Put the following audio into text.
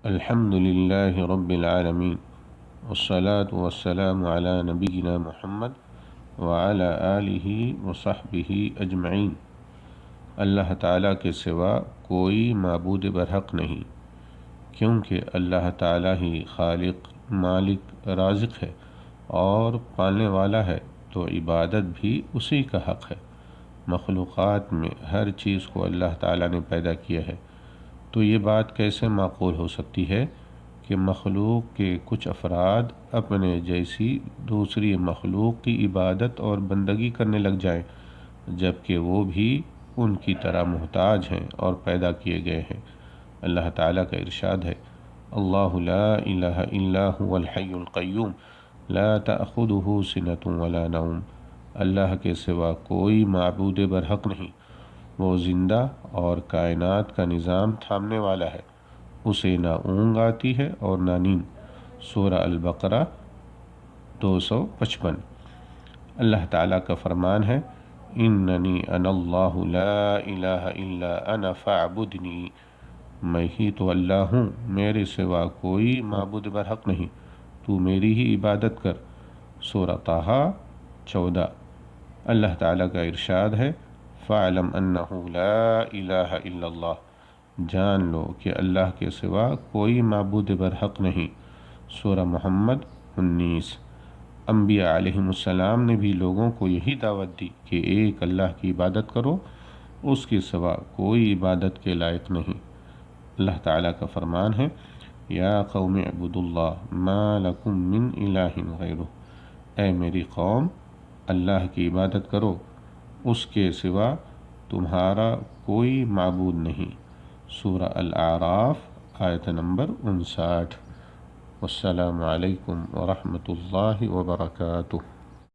الحمد للہ رب العالمین والصلاة والسلام علی نبینا محمد وعلی آلہ وصحبہ اجمعین۔ اللہ تعالیٰ کے سوا کوئی معبود برحق نہیں، کیونکہ اللہ تعالیٰ ہی خالق، مالک، رازق ہے اور پالنے والا ہے، تو عبادت بھی اسی کا حق ہے۔ مخلوقات میں ہر چیز کو اللہ تعالیٰ نے پیدا کیا ہے، تو یہ بات کیسے معقول ہو سکتی ہے کہ مخلوق کے کچھ افراد اپنے جیسی دوسری مخلوق کی عبادت اور بندگی کرنے لگ جائیں، جبکہ وہ بھی ان کی طرح محتاج ہیں اور پیدا کیے گئے ہیں۔ اللہ تعالیٰ کا ارشاد ہے، اللہ لا الہ الا هو الحی القیوم لا تأخذہ سنۃ ولا نوم۔ اللہ کے سوا کوئی معبود برحق نہیں، وہ زندہ اور کائنات کا نظام تھامنے والا ہے، اسے نہ اونگ آتی ہے اور نہ نیند۔ سورہ البقرہ 255۔ اللہ تعالیٰ کا فرمان ہے، اننی انا اللہ لا الہ الا انا فاعبدنی۔ میں ہی تو اللہ ہوں، میرے سوا کوئی معبود برحق نہیں، تو میری ہی عبادت کر۔ سورہ طٰہٰ 14۔ اللہ تعالیٰ کا ارشاد ہے، فَاعْلَمْ أَنَّهُ لَا إِلَٰهَ إِلَّا اللَّهُ۔ جان لو کہ اللہ کے سوا کوئی معبود برحق نہیں۔ سورہ محمد 19۔ انبیاء علیہم السلام نے بھی لوگوں کو یہی دعوت دی کہ ایک اللہ کی عبادت کرو، اس کے سوا کوئی عبادت کے لائق نہیں۔ اللہ تعالیٰ کا فرمان ہے، یا قوم اعبدوا اللہ ما لکم من الہ غیرہ۔ اے میری قوم، اللہ کی عبادت کرو، اس کے سوا تمہارا کوئی معبود نہیں۔ سورہ الاعراف آیت نمبر 59۔ والسلام علیکم ورحمۃ اللہ وبرکاتہ۔